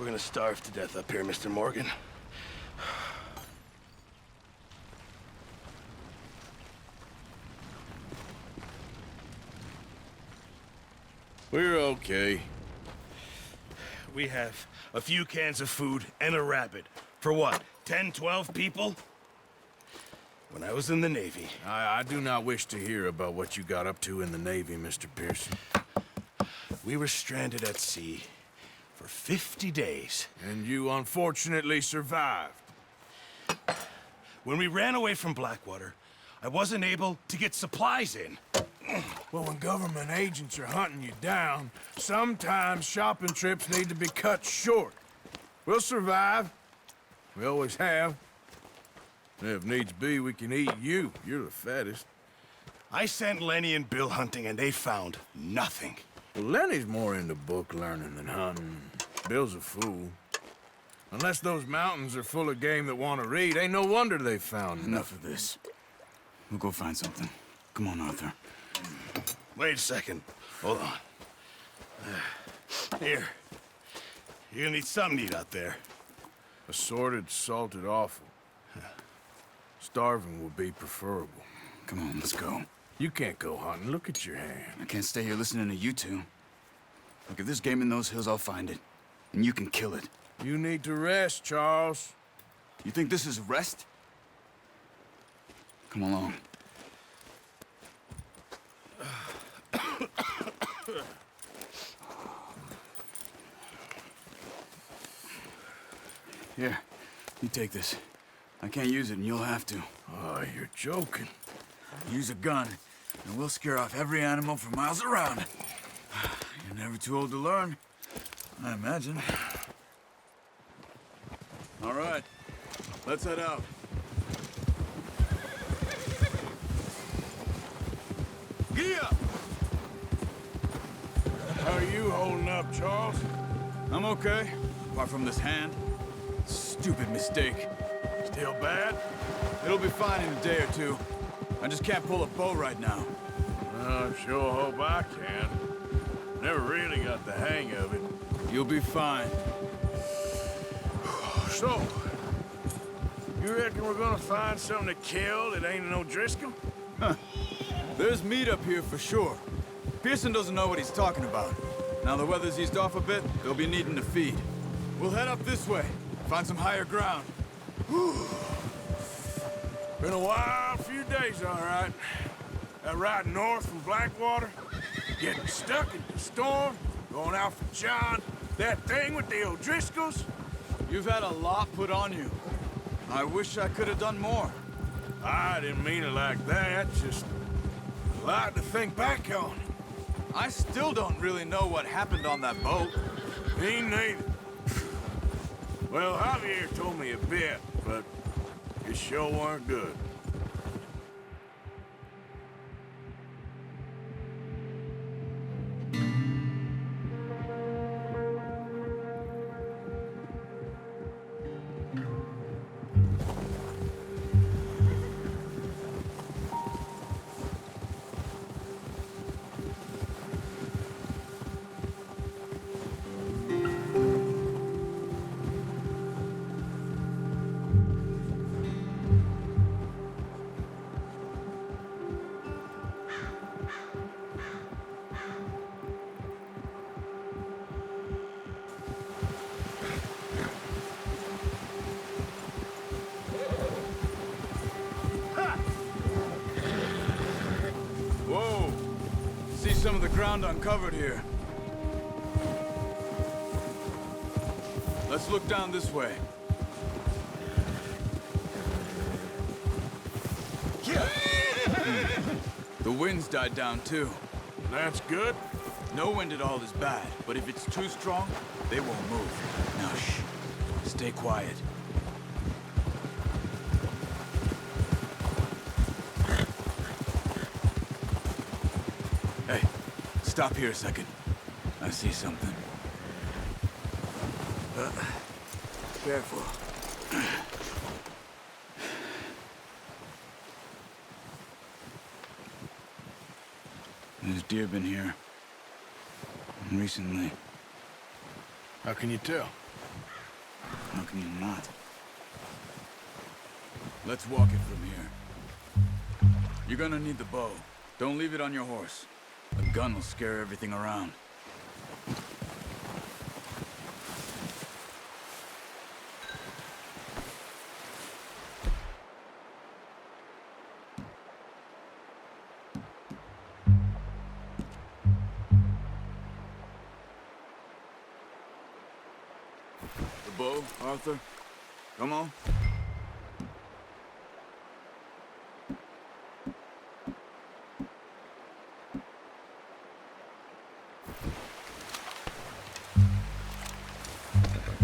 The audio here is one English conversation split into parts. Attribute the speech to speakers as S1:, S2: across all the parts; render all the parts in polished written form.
S1: We're gonna starve to death up here, Mr. Morgan.
S2: We're okay.
S1: We have a few cans of food and a rabbit. For what, 10, 12 people? When I was in the Navy...
S2: I do not wish to hear about what you got up to in the Navy, Mr. Pearson.
S1: We were stranded at sea for 50 days.
S2: And you unfortunately survived.
S1: When we ran away from Blackwater, I wasn't able to get supplies in.
S2: Well, when government agents are hunting you down, sometimes shopping trips need to be cut short. We'll survive. We always have. If needs be, we can eat you. You're the fattest.
S1: I sent Lenny and Bill hunting, and they found nothing.
S2: Well, Lenny's more into book learning than hunting. Bill's a fool. Unless those mountains are full of game that want to read, ain't no wonder they found
S3: Enough of this. We'll go find something. Come on, Arthur.
S1: Wait a second. Hold on. Here. You're gonna need something to eat out there.
S2: Assorted, salted offal. Starving would be preferable.
S3: Come on, let's go.
S2: You can't go hunting. Look at your hand.
S3: I can't stay here listening to you two. Look, if there's game in those hills, I'll find it. And you can kill it.
S2: You need to rest, Charles.
S3: You think this is rest? Come along. Here, you take this. I can't use it, and you'll have to.
S2: Oh, you're joking.
S3: Use a gun, and we'll scare off every animal for miles around. You're never too old to learn, I imagine. All right, let's head out. Gia!
S2: How are you holding up, Charles?
S3: I'm okay, apart from this hand. Stupid mistake.
S2: Still bad?
S3: It'll be fine in a day or two. I just can't pull a bow right now.
S2: I sure hope I can. Never really got the hang of it.
S3: You'll be fine.
S2: So, you reckon we're gonna find something to kill that ain't no Driscoll?
S3: Huh. There's meat up here for sure. Pearson doesn't know what he's talking about. Now the weather's eased off a bit, they'll be needing to feed. We'll head up this way, find some higher ground.
S2: Been a wild few days, all right. That ride north from Blackwater, getting stuck in the storm, going out for John, that thing with the O'Driscolls.
S3: You've had a lot put on you. I wish I could have done more.
S2: I didn't mean it like that, just a lot to think back on.
S3: I still don't really know what happened on that boat.
S2: Me neither. Well, Javier told me a bit, but it sure weren't good.
S3: Whoa! See some of the ground uncovered here. Let's look down this way. The wind's died down too.
S2: That's good.
S3: No wind at all is bad, but if it's too strong, they won't move. Now shh. Stay quiet. Hey, stop here a second. I see something. Careful. There's deer been here. Recently.
S2: How can you tell?
S3: can you not? Let's walk it from here. You're gonna need the bow. Don't leave it on your horse. A gun will scare everything around. The bow, Arthur? Come on.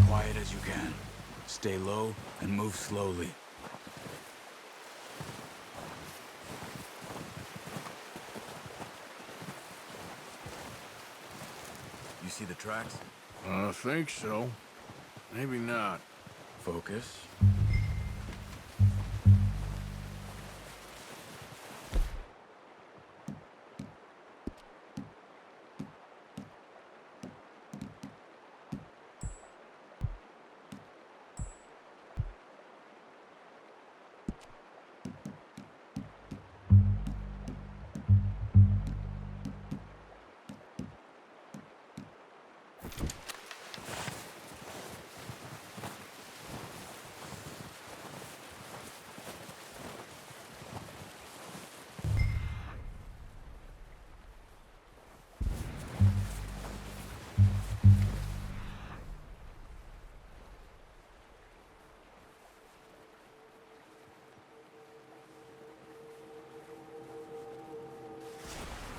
S3: Quiet as you can. Stay low and move slowly. You see the tracks?
S2: I think so. Maybe not.
S3: Focus.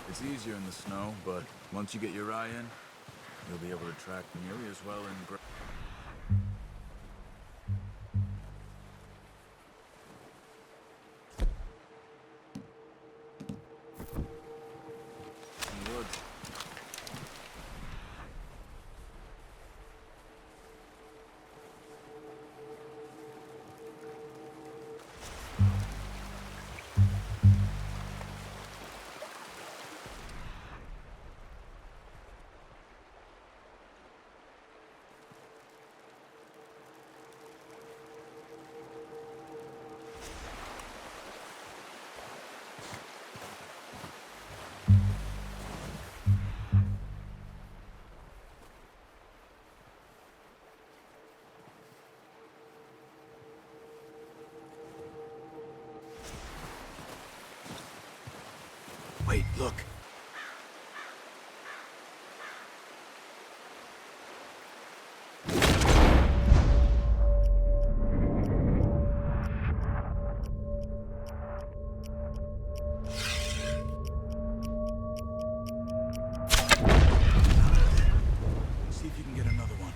S3: It's easier in the snow, but once you get your eye in, you'll be able to track nearly as well in woods. Wait, look. See if you can get another one.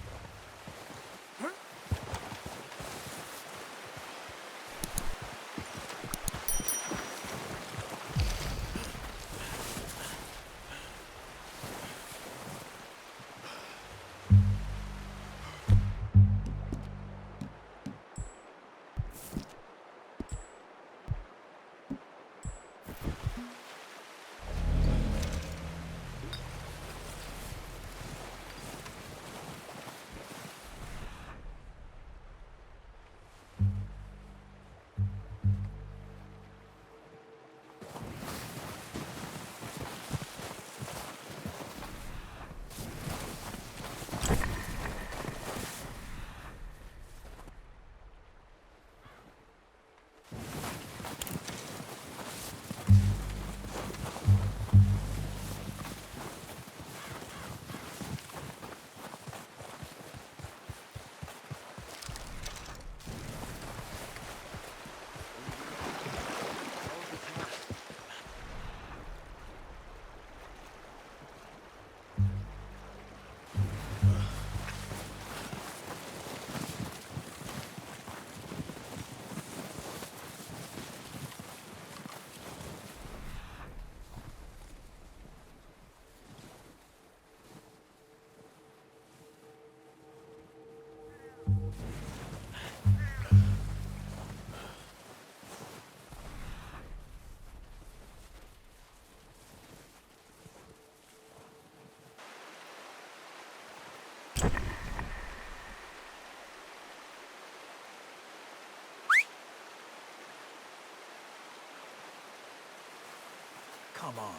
S3: Come on.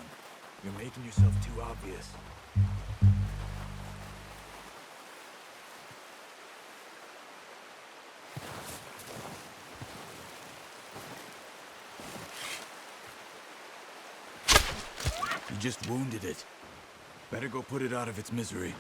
S3: You're making yourself too obvious. You just wounded it. Better go put it out of its misery.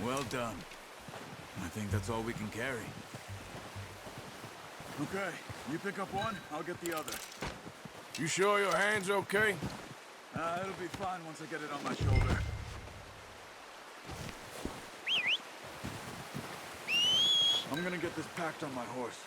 S3: Well done. I think that's all we can carry. Okay, you pick up one, I'll get the other.
S2: You sure your hand's okay?
S3: It'll be fine once I get it on my shoulder. I'm gonna get this packed on my horse.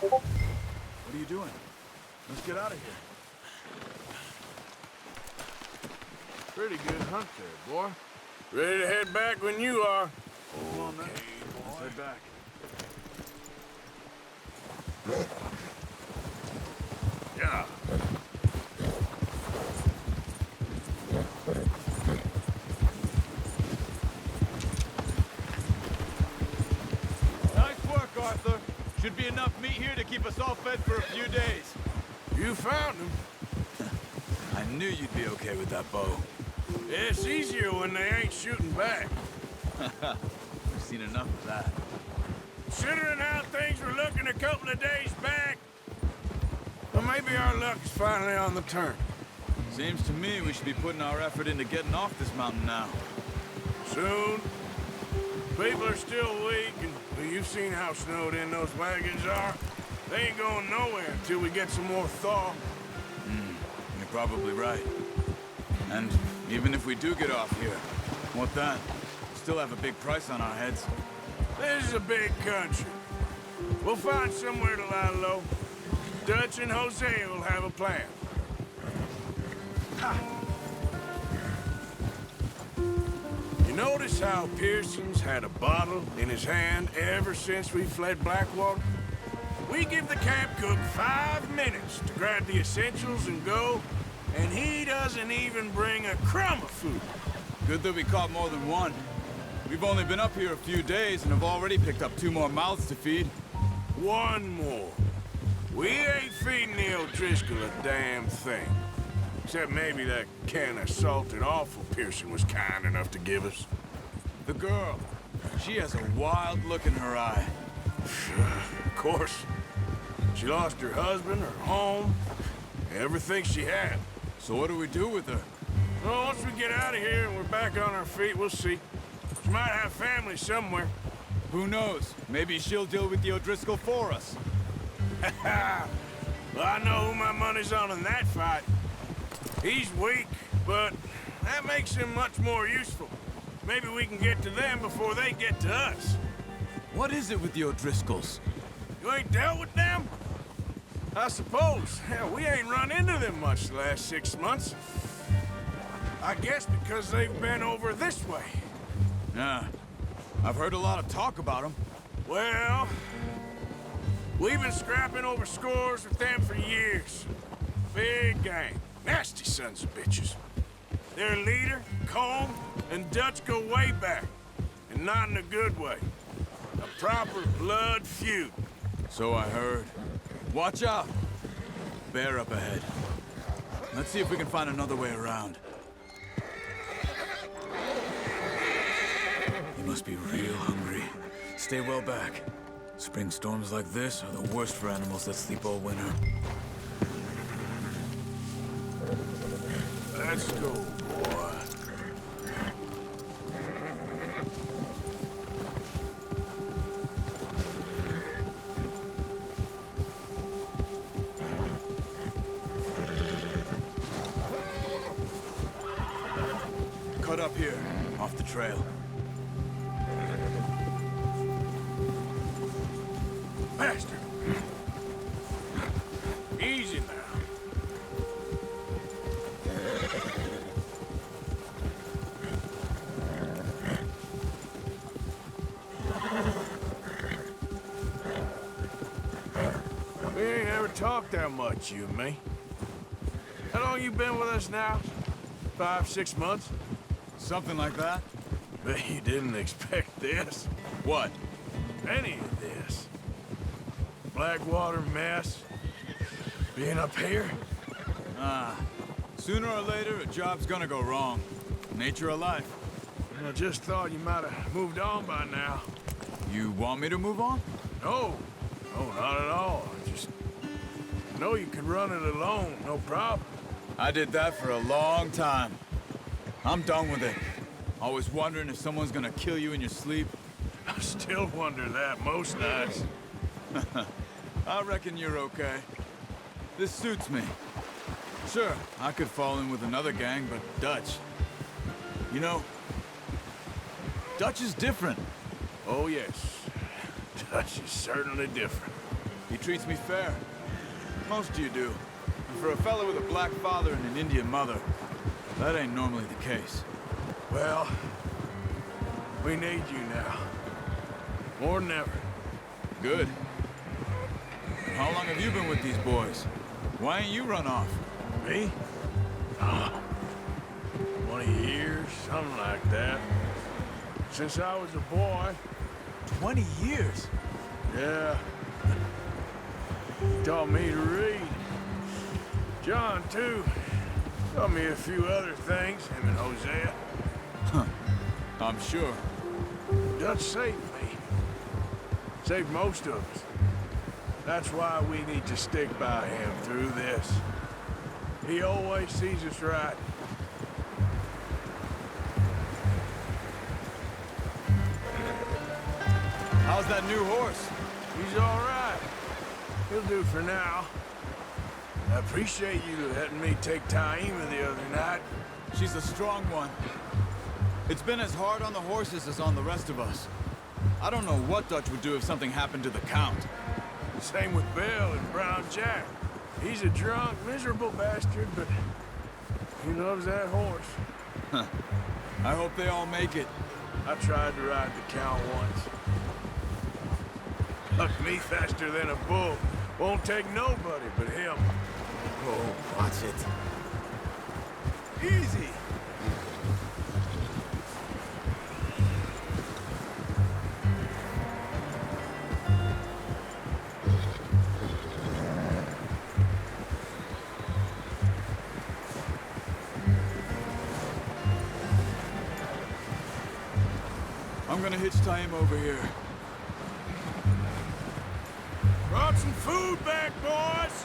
S3: What are you doing? Let's get out of here.
S2: Pretty good hunt there, boy. Ready to head back when you are.
S3: Come on, then. Let's head back.
S2: Yeah.
S3: Nice work, Arthur. Should be enough meat here to keep us all fed for a few days.
S2: You found him.
S3: I knew you'd be okay with that bow.
S2: It's easier when they ain't shooting back.
S3: We've seen enough of that.
S2: Considering how things were looking a couple of days back, well, maybe our luck's finally on the turn.
S3: Seems to me we should be putting our effort into getting off this mountain now.
S2: Soon. People are still weak, and well, you've seen how snowed in those wagons are. They ain't going nowhere until we get some more thaw.
S3: You're probably right. And even if we do get off here, what then? Still have a big price on our heads.
S2: This is a big country. We'll find somewhere to lie low. Dutch and Jose will have a plan. You notice how Pearson's had a bottle in his hand ever since we fled Blackwater? We give the camp cook 5 minutes to grab the essentials and go, and he doesn't even bring a crumb of food.
S3: Good that we caught more than one. We've only been up here a few days and have already picked up 2 more mouths to feed.
S2: One more. We ain't feeding the O'Driscoll a damn thing. Except maybe that can of salted offal Pearson was kind enough to give us.
S3: The girl. She has a wild look in her eye.
S2: Of course. She lost her husband, her home, everything she had.
S3: So what do we do with her?
S2: Well, once we get out of here and we're back on our feet, we'll see. She might have family somewhere.
S3: Who knows? Maybe she'll deal with the O'Driscoll for us.
S2: Well, I know who my money's on in that fight. He's weak, but that makes him much more useful. Maybe we can get to them before they get to us.
S3: What is it with the O'Driscolls?
S2: You ain't dealt with them? I suppose. Hell, we ain't run into them much the last 6 months. I guess because they've been over this way.
S3: Yeah. I've heard a lot of talk about them.
S2: Well, we've been scrapping over scores with them for years. Big gang. Nasty sons of bitches. Their leader, Combe, and Dutch go way back. And not in a good way. A proper blood feud.
S3: So I heard. Watch out! Bear up ahead. Let's see if we can find another way around. You must be real hungry. Stay well back. Spring storms like this are the worst for animals that sleep all winter.
S2: Let's go, boy.
S3: Cut up here, off the trail.
S2: Master. Easy now. We ain't ever talked that much, you and me. How long you been with us now? 5, 6 months?
S3: Something like that?
S2: Bet you didn't expect this.
S3: What?
S2: Any of this. Blackwater mess. Being up here.
S3: Sooner or later, a job's gonna go wrong. Nature of life.
S2: I just thought you might have moved on by now.
S3: You want me to move on?
S2: No. No, not at all. I just know you can run it alone, no problem.
S3: I did that for a long time. I'm done with it. Always wondering if someone's gonna kill you in your sleep.
S2: I still wonder that most nights.
S3: I reckon you're okay. This suits me. Sure, I could fall in with another gang, but Dutch... You know, Dutch is different.
S2: Oh, yes. Dutch is certainly different.
S3: He treats me fair. Most of you do. And for a fella with a black father and an Indian mother, that ain't normally the case.
S2: Well, we need you now. More than ever.
S3: Good. And how long have you been with these boys? Why ain't you run off?
S2: Me? 20 years, something like that. Since I was a boy.
S3: 20 years?
S2: Yeah. He taught me to read. John, too. Taught me a few other things, him and Hosea.
S3: I'm sure.
S2: Dutch saved me. Saved most of us. That's why we need to stick by him through this. He always sees us right.
S3: How's that new horse?
S2: He's all right. He'll do for now. I appreciate you letting me take Taima the other night.
S3: She's a strong one. It's been as hard on the horses as on the rest of us. I don't know what Dutch would do if something happened to the Count.
S2: Same with Bill and Brown Jack. He's a drunk, miserable bastard, but he loves that horse.
S3: I hope they all make it.
S2: I tried to ride the Count once. Hucked me faster than a bull. Won't take nobody but him.
S3: Oh, watch it.
S2: Easy.
S3: I'm gonna hitch Taima over here.
S2: Brought some food back, boys.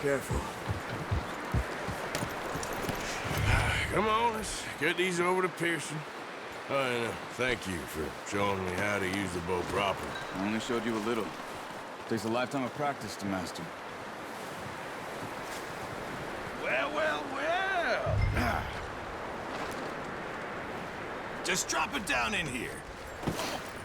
S2: Careful. Come on, let's get these over to Pearson. And thank you for showing me how to use the bow properly.
S3: I only showed you a little. Takes a lifetime of practice to master.
S1: Well, well, well. Just drop it down in here.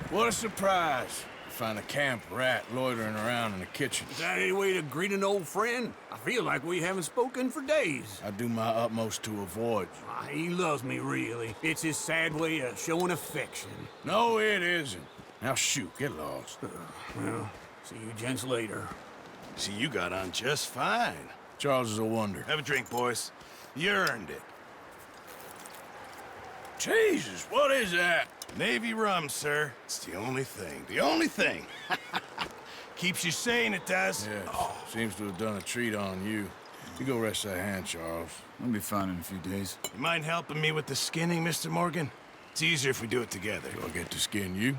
S2: What a surprise. Find a camp rat loitering around in the kitchen.
S4: Is that any way to greet an old friend? I feel like we haven't spoken for days.
S2: I do my utmost to avoid you.
S4: He loves me, really. It's his sad way of showing affection.
S2: No, it isn't. Now shoot, get lost.
S4: Well, see you gents later.
S1: See, you got on just fine.
S2: Charles is a wonder.
S1: Have a drink, boys. You earned it.
S2: Jesus, what is that?
S1: Navy rum, sir. It's the only thing. The only thing. Keeps you sane, it does.
S2: Yeah, seems to have done a treat on you. You go rest that hand, Charles.
S3: I'll be fine in a few days.
S1: You mind helping me with the skinning, Mr. Morgan? It's easier if we do it together.
S2: Do I get to skin you?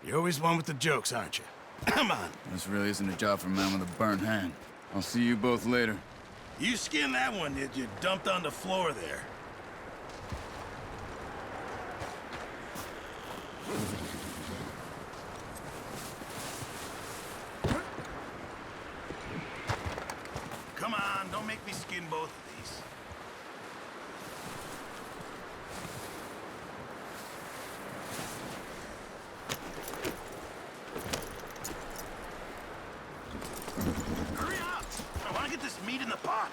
S1: You're always one with the jokes, aren't you? Come on.
S3: This really isn't a job for a man with a burnt hand. I'll see you both later.
S1: You skinned that one that you dumped on the floor there. Come on, don't make me skin both of these. Hurry up! I want to get this meat in the pot.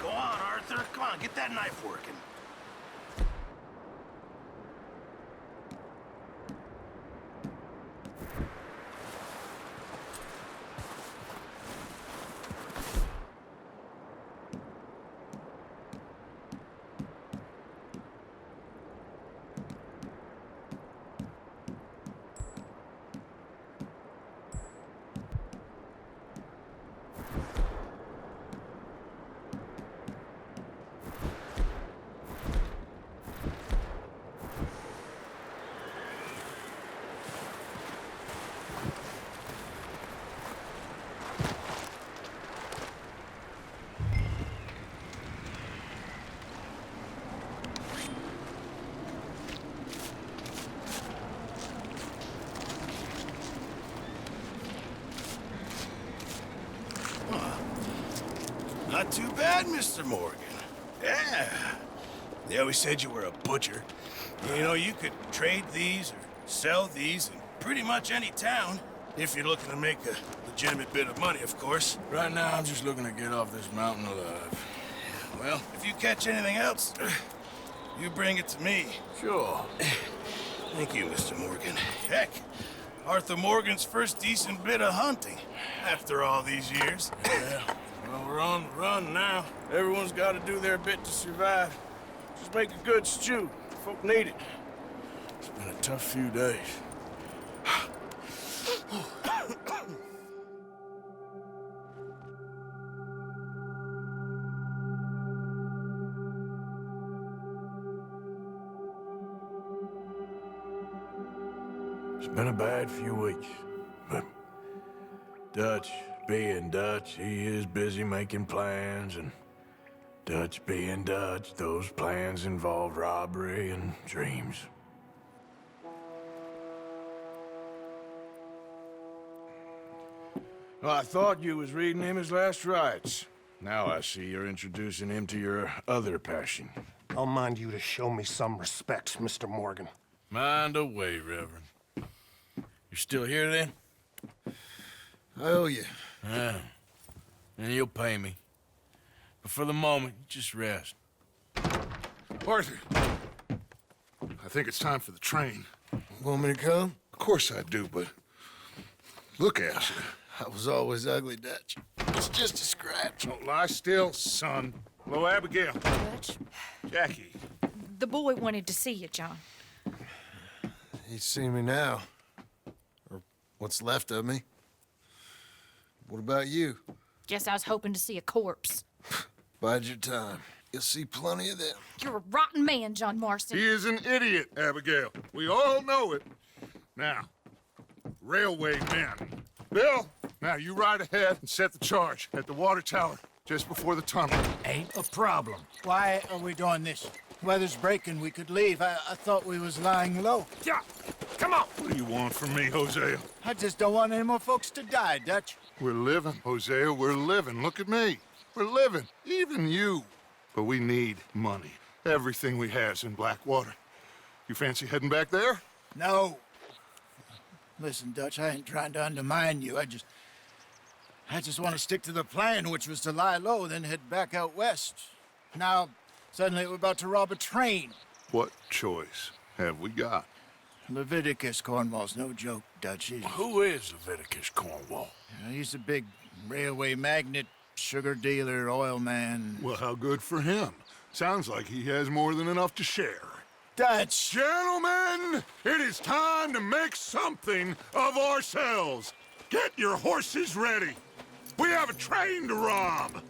S1: Go on, Arthur. Come on, get that knife working. Not too bad, Mr. Morgan. Yeah. They always said you were a butcher. You know, you could trade these or sell these in pretty much any town. If you're looking to make a legitimate bit of money, of course.
S2: Right now, I'm just looking to get off this mountain alive.
S1: Well, if you catch anything else, you bring it to me.
S2: Sure.
S1: Thank you, Mr. Morgan. Heck, Arthur Morgan's first decent bit of hunting after all these years.
S2: Yeah. Well, we're on the run now. Everyone's got to do their bit to survive. Just make a good stew. Folk need it. It's been a tough few days. It's been a bad few weeks, but Dutch being Dutch, he is busy making plans, and Dutch being Dutch, those plans involve robbery and dreams. Well, I thought you was reading him his last rites. Now I see you're introducing him to your other passion.
S5: I'll mind you to show me some respect, Mr. Morgan.
S2: Mind away, Reverend. You're still here, then?
S5: I owe you.
S2: Yeah. And you'll pay me. But for the moment, just rest.
S6: Arthur, I think it's time for the train.
S5: Want me to come?
S6: Of course I do, but look at you.
S5: I was always ugly, Dutch. It's just a scratch.
S6: Don't lie still, son. Hello, Abigail.
S7: Dutch,
S6: Jackie.
S7: the boy wanted to see you, John.
S5: He's seen me now. Or what's left of me. What about you?
S7: Guess I was hoping to see a corpse.
S5: Bide your time. You'll see plenty of them.
S7: You're a rotten man, John Marston.
S6: He is an idiot, Abigail. We all know it. Now, railway men. Bill, now you ride ahead and set the charge at the water tower just before the tunnel.
S8: Ain't a problem. Why are we doing this? Weather's breaking, we could leave. I thought we was lying low.
S6: Yeah, come on. What do you want from me, Hosea?
S8: I just don't want any more folks to die, Dutch.
S6: We're living, Hosea, we're living. Look at me. We're living, even you. But we need money. Everything we has in Blackwater. You fancy heading back there?
S8: No. Listen, Dutch, I ain't trying to undermine you. I just want to stick to the plan, which was to lie low, then head back out west. Now, suddenly we're about to rob a train.
S6: What choice have we got?
S8: Leviticus Cornwall's no joke, Dutch.
S2: Who is Leviticus Cornwall?
S8: He's a big railway magnate, sugar dealer, oil man.
S6: Well, how good for him. Sounds like he has more than enough to share.
S8: Dutch!
S6: Gentlemen, it is time to make something of ourselves. Get your horses ready. We have a train to rob.